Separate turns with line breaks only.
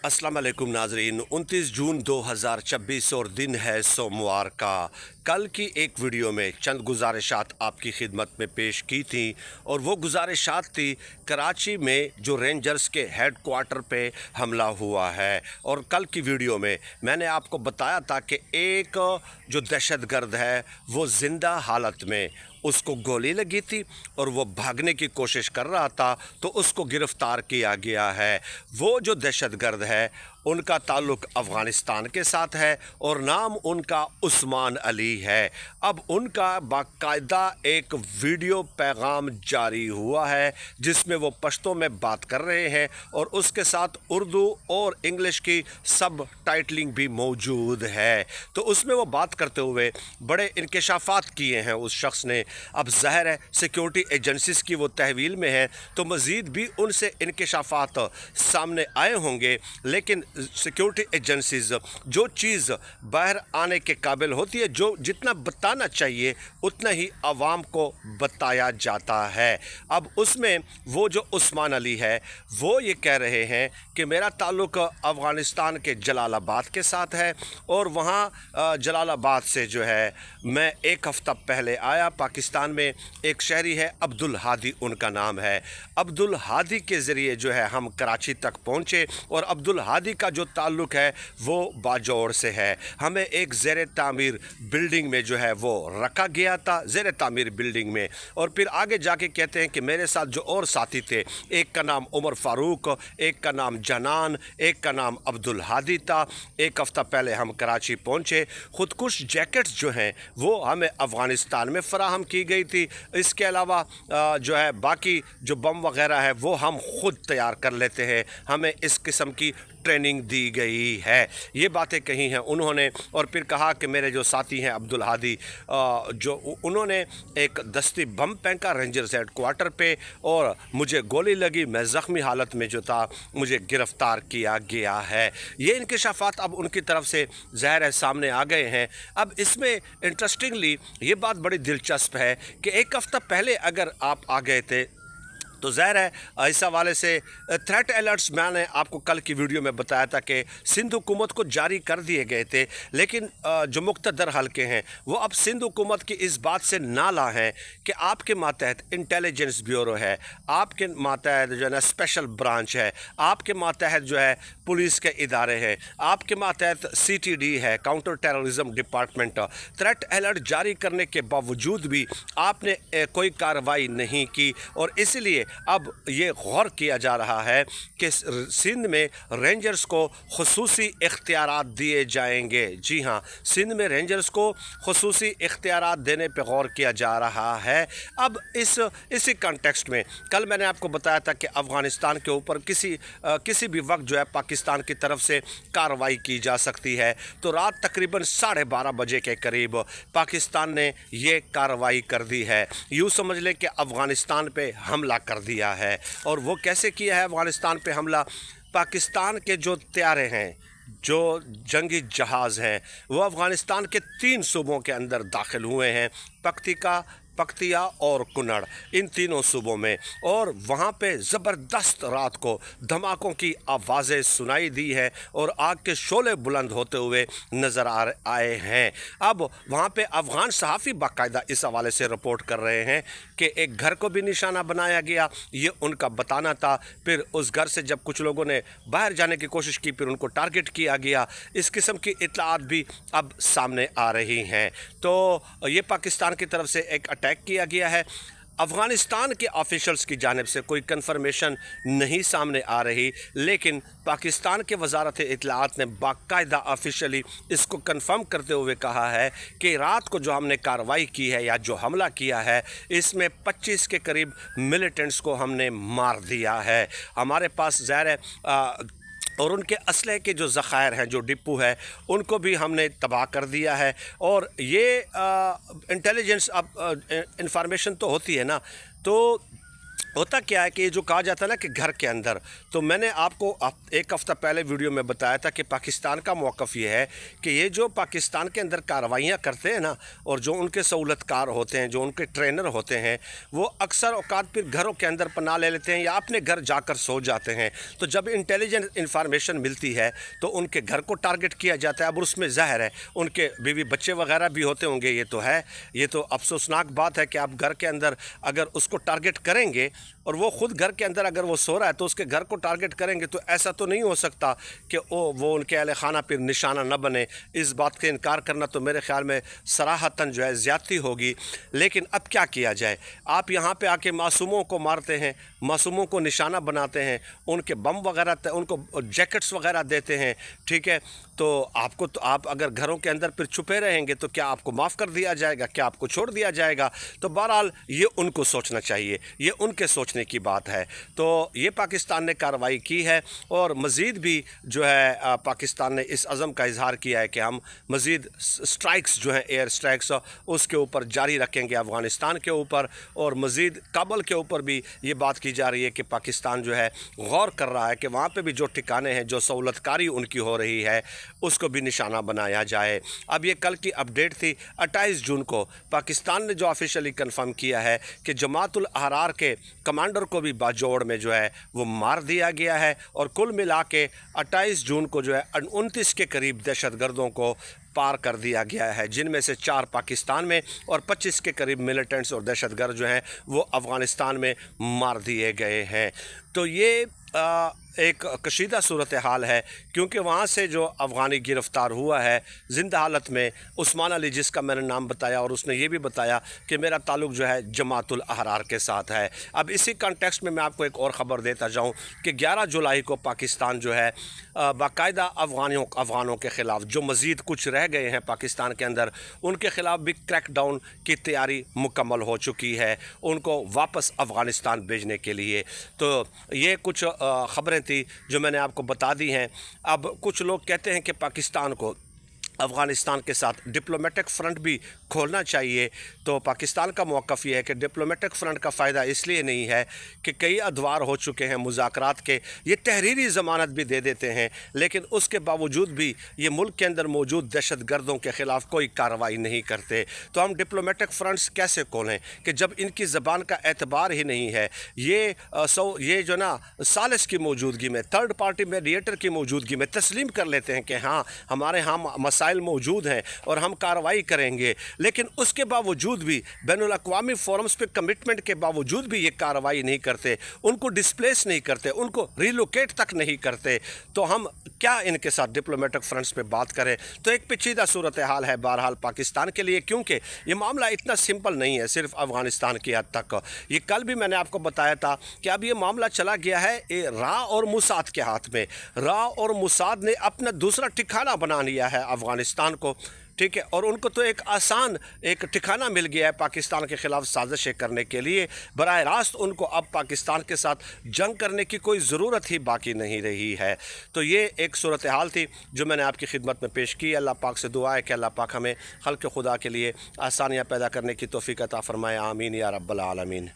अस्सलाम वालेकुम नाजरीन। 29 जून 2026 और दिन है सोमवार का। कल की एक वीडियो में चंद गुजारिशात आपकी खिदमत में पेश की थी और वो गुजारिशात थी कराची में जो रेंजर्स के हेड क्वार्टर पे हमला हुआ है। और कल की वीडियो में मैंने आपको बताया था कि एक जो दहशतगर्द है वो ज़िंदा हालत में उसको गोली लगी थी और वो भागने की कोशिश कर रहा था, तो उसको गिरफ़्तार किया गया है। वो जो दहशतगर्द है उनका ताल्लुक़ अफ़गानिस्तान के साथ है और नाम उनका उस्मान अली है। अब उनका बाकायदा एक वीडियो पैगाम जारी हुआ है जिसमें वो पश्तो में बात कर रहे हैं और उसके साथ उर्दू और इंग्लिश की सब टाइटलिंग भी मौजूद है। तो उसमें वो बात करते हुए बड़े इंकशाफात किए हैं उस शख्स ने। अब ज़ाहिर है सिक्योरिटी एजेंसीज़ की वो तहवील में है तो मज़ीद भी उनसे इंकशाफात सामने आए होंगे, लेकिन सिक्योरिटी एजेंसीज़ जो चीज़ बाहर आने के काबिल होती है, जो जितना बताना चाहिए उतना ही आवाम को बताया जाता है। अब उसमें वो जो उस्मान अली है वो ये कह रहे हैं कि मेरा ताल्लुक़ अफ़गानिस्तान के जलालाबाद के साथ है और वहाँ जलालाबाद से जो है मैं एक हफ़्ता पहले आया। पाकिस्तान में एक शहरी है अब्दुल हादी उनका नाम है। अब्दुल हादी के ज़रिए जो है हम कराची तक पहुँचे और अब्दुल हादी का जो ताल्लुक़ है वो बाजौड़ से है। हमें एक ज़ेर तामीर बिल्डिंग में जो है वो रखा गया था, ज़ेर तामीर बिल्डिंग में। और फिर आगे जाके कहते हैं कि मेरे साथ जो और साथी थे, एक का नाम उमर फ़ारूक, एक का नाम जनान, एक का नाम अब्दुल हादी था। एक हफ़्ता पहले हम कराची पहुँचे। ख़ुदकुश जैकेट्स जो हैं वो हमें अफ़गानिस्तान में फ़राहम की गई थी। इसके अलावा जो है बाकी जो बम वग़ैरह है वो हम ख़ुद तैयार कर लेते हैं, हमें इस किस्म की ट्रेनिंग दी गई है। ये बातें कही हैं उन्होंने। और फिर कहा कि मेरे जो साथी हैं अब्दुल हादी, जो उन्होंने एक दस्ती बम फेंका रेंजर्स हेड क्वार्टर पे और मुझे गोली लगी। मैं ज़ख्मी हालत में जो था मुझे गिरफ़्तार किया गया है। ये इंकशाफात अब उनकी तरफ से ज़ाहिर है सामने आ गए हैं। अब इसमें इंटरेस्टिंगली ये बात बड़ी दिलचस्प है कि एक हफ़्ता पहले अगर आप आ गए थे तो ज़ाहिर है इस हवाले से थ्रेट अलर्ट्स मैंने आपको कल की वीडियो में बताया था कि सिंध हुकूमत को जारी कर दिए गए थे, लेकिन जो मुक़्तदर हल्के हैं वो अब सिंध हुकूमत की इस बात से नाला हैं कि आपके मातहत इंटेलिजेंस ब्यूरो है, आपके मातहत जो है ना स्पेशल ब्रांच है, आपके मातहत जो है पुलिस के इदारे हैं, आपके मातहत CTD है, counter terrorism department. Threat alert जारी करने के बावजूद भी आपने कोई कार्रवाई नहीं की और इसलिए अब ये गौर किया जा रहा है कि सिंध में रेंजर्स को खुसूसी इख्तियारात दिए जाएंगे। जी हाँ, सिंध में रेंजर्स को खुसूसी इख्तियारात देने पर गौर किया जा रहा है। अब इसी कॉन्टेक्स्ट में कल मैंने आपको बताया था कि अफ़गानिस्तान के ऊपर किसी भी वक्त जो है पाकिस्तान की तरफ से कार्रवाई की जा सकती है। तो रात तकरीबन 12:30 बजे के करीब पाकिस्तान ने ये कार्रवाई कर दी है। यूँ समझ लें कि अफ़गानिस्तान पे हमला कर दिया है। और वो कैसे किया है अफ़गानिस्तान पे हमला? पाकिस्तान के जो तैयारे हैं, जो जंगी जहाज़ हैं, वो अफ़गानिस्तान के 3 सूबों के अंदर दाखिल हुए हैं, पख्तिया और कुनड़, इन तीनों सूबों में। और वहाँ पे ज़बरदस्त रात को धमाकों की आवाज़ें सुनाई दी है और आग के शोले बुलंद होते हुए नज़र आए हैं। अब वहाँ पे अफ़गान सहाफ़ी बाकायदा इस हवाले से रिपोर्ट कर रहे हैं कि एक घर को भी निशाना बनाया गया, ये उनका बताना था। फिर उस घर से जब कुछ लोगों ने बाहर जाने की कोशिश की फिर उनको टारगेट किया गया। इस किस्म की इत्तलात भी अब सामने आ रही हैं। तो ये पाकिस्तान की तरफ से एक अटैक किया गया है। अफ़गानिस्तान के ऑफिशल्स की जानिब से कोई कन्फर्मेशन नहीं सामने आ रही, लेकिन पाकिस्तान के वजारत इत्तलाआत ने बाकायदा ऑफिशियली इसको कन्फर्म करते हुए कहा है कि रात को जो हमने कार्रवाई की है या जो हमला किया है इसमें 25 के करीब मिलिटेंट्स को हमने मार दिया है। हमारे पास ज़ाहिर है और उनके असलहे के जो ज़ख़ायर हैं, जो डिपो है, उनको भी हमने तबाह कर दिया है। और ये इंटेलिजेंस अब इंफॉर्मेशन तो होती है ना, तो होता क्या है कि ये जो कहा जाता है ना कि घर के अंदर, तो मैंने आपको एक हफ़्ता पहले वीडियो में बताया था कि पाकिस्तान का मौक़िफ़ ये है कि ये जो पाकिस्तान के अंदर कार्रवाइयाँ करते हैं ना, और जो उनके सहूलतकार होते हैं, जो उनके ट्रेनर होते हैं, वो अक्सर औक़ात फिर घरों के अंदर पनाह ले लेते हैं या अपने घर जाकर सो जाते हैं। तो जब इंटेलिजेंट इंफॉर्मेशन मिलती है तो उनके घर को टारगेट किया जाता है। अब उसमें ज़ाहिर है उनके बीवी बच्चे वगैरह भी होते होंगे, ये तो है। ये तो अफसोसनाक बात है कि आप घर के अंदर अगर उसको टारगेट करेंगे और वो ख़ुद घर के अंदर अगर वो सो रहा है तो उसके घर को टारगेट करेंगे, तो ऐसा तो नहीं हो सकता कि वो उनके अहल खाना फिर निशाना न बने। इस बात का इनकार करना तो मेरे ख़्याल में सराहतन जो है ज़्यादती होगी। लेकिन अब क्या किया जाए, आप यहाँ पे आके मासूमों को मारते हैं, मासूमों को निशाना बनाते हैं, उनके बम वगैरह, उनको जैकेट्स वगैरह देते हैं, ठीक है। तो आप अगर घरों के अंदर फिर छुपे रहेंगे तो क्या आपको माफ़ कर दिया जाएगा, क्या आपको छोड़ दिया जाएगा? तो बहरहाल ये उनको सोचना चाहिए, ये उनके सोचने की बात है। तो ये पाकिस्तान ने कार्रवाई की है और मज़ीद भी जो है पाकिस्तान ने इस अज़म का इजहार किया है कि हम मज़ीद स्ट्राइक्स जो हैं, एयर स्ट्राइक्स, उसके ऊपर जारी रखेंगे अफ़गानिस्तान के ऊपर। और मज़ीद काबुल के ऊपर भी ये बात की जा रही है कि पाकिस्तान जो है गौर कर रहा है कि वहाँ पे भी जो ठिकाने हैं, जो सहूलतकारी उनकी हो रही है, उसको भी निशाना बनाया जाए। अब ये कल की अपडेट थी। 28 जून को पाकिस्तान ने जो ऑफिशियली कंफर्म किया है कि जमातुल अहरार के कमांडर को भी बाजोड़ में जो है वो मार दिया गया है। और कुल मिला के 28 जून को जो है 29 के करीब दहशतगर्दों को पार कर दिया गया है, जिनमें से 4 पाकिस्तान में और 25 के करीब मिलिटेंट्स और दहशतगर्द जो हैं वो अफ़गानिस्तान में मार दिए गए हैं। तो ये एक कशीदा सूरत हाल है, क्योंकि वहाँ से जो अफ़गानी गिरफ़्तार हुआ है ज़िंदा हालत में, उस्मान अली, जिसका मैंने नाम बताया, और उसने ये भी बताया कि मेरा ताल्लुक़ जो है जमातुल अहरार के साथ है। अब इसी कॉन्टेक्स्ट में मैं आपको एक और ख़बर देता जाऊँ कि 11 जुलाई को पाकिस्तान जो है बाकायदा अफ़गानों के ख़िलाफ़ जो मज़ीद कुछ रह गए हैं पाकिस्तान के अंदर, उनके ख़िलाफ़ भी क्रैकडाउन की तैयारी मुकम्मल हो चुकी है, उनको वापस अफ़गानिस्तान भेजने के लिए। तो ये कुछ ख़बरें थी जो मैंने आपको बता दी हैं। अब कुछ लोग कहते हैं कि पाकिस्तान को अफ़गानिस्तान के साथ डिप्लोमेटिक फ़्रंट भी खोलना चाहिए। तो पाकिस्तान का मौक़िफ़ ये है कि डिप्लोमेटिक फ़्रंट का फ़ायदा इसलिए नहीं है कि कई अदवार हो चुके हैं मुज़ाकरात के, ये तहरीरी ज़मानत भी दे देते हैं, लेकिन उसके बावजूद भी ये मुल्क के अंदर मौजूद दहशतगर्दों के ख़िलाफ़ कोई कार्रवाई नहीं करते। तो हम डिप्लोमेटिक फ़्रंट्स कैसे खोलें कि जब इनकी ज़बान का एतबार ही नहीं है। ये जो ना सालिस की मौजूदगी में, थर्ड पार्टी मीडिएटर की मौजूदगी में तस्लीम कर लेते हैं कि हाँ, हमारे यहाँ मसाइल मौजूद हैं और हम कार्रवाई करेंगे, लेकिन उसके बावजूद भी बैनुल अक़वामी फोरम्स पे कमिटमेंट के बावजूद भी ये कार्रवाई नहीं करते, उनको डिस्प्लेस नहीं करते, उनको रिलोकेट तक नहीं करते। तो हम क्या इनके साथ डिप्लोमेटिक फ्रंट्स पे बात करें? तो एक पेचीदा सूरत हाल है बहरहाल पाकिस्तान के लिए, क्योंकि ये मामला इतना सिंपल नहीं है सिर्फ अफ़गानिस्तान की हद तक। ये कल भी मैंने आपको बताया था कि अब ये मामला चला गया है रा और मुसाद के हाथ में। रा और मुसाद ने अपना दूसरा ठिकाना बना लिया है अफ़गानिस्तान को, ठीक है, और उनको तो एक आसान एक ठिकाना मिल गया है पाकिस्तान के ख़िलाफ़ साजिशें करने के लिए। बराह रास्त उनको अब पाकिस्तान के साथ जंग करने की कोई ज़रूरत ही बाकी नहीं रही है। तो ये एक सूरत हाल थी जो मैंने आपकी खिदमत में पेश की। अल्लाह पाक से दुआ है कि अल्लाह पाक हमें खल्क़ खुदा के लिए आसानियाँ पैदा करने की तौफ़ीक़ अता फ़रमाए। आमीन या रब्बल आलमीन।